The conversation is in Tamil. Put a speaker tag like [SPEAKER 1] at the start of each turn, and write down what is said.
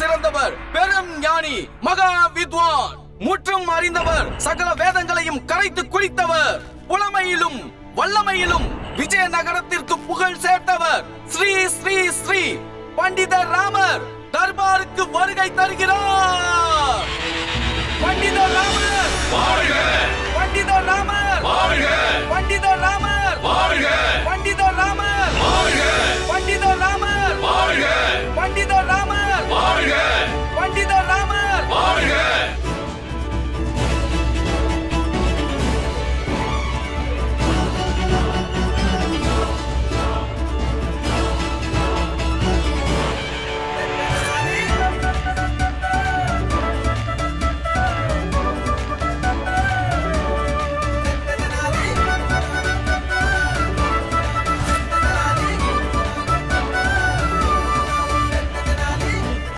[SPEAKER 1] சிறந்தவர், பெரும் ஞானி, மகா வித்வான், முற்றும் அறிந்தவர், சகல வேதங்களையும் கரைத்து குடித்தவர், புலமையிலும் வல்லமையிலும் விஜயநகரத்திற்கு புகழ் சேர்த்தவர் ஸ்ரீ ஸ்ரீ ஸ்ரீ பண்டிதர் ராமர் தர்பாருக்கு வருகை தருகிறார். பண்டிதர் ராமர் வாழ்க! பண்டிதர் ராமர் வாழ்க! பண்டிதர் ராமர் வாழ்க! பண்டிதர் ராமர் வாழ்க! பண்டிதர் ராமர் வாழ்க!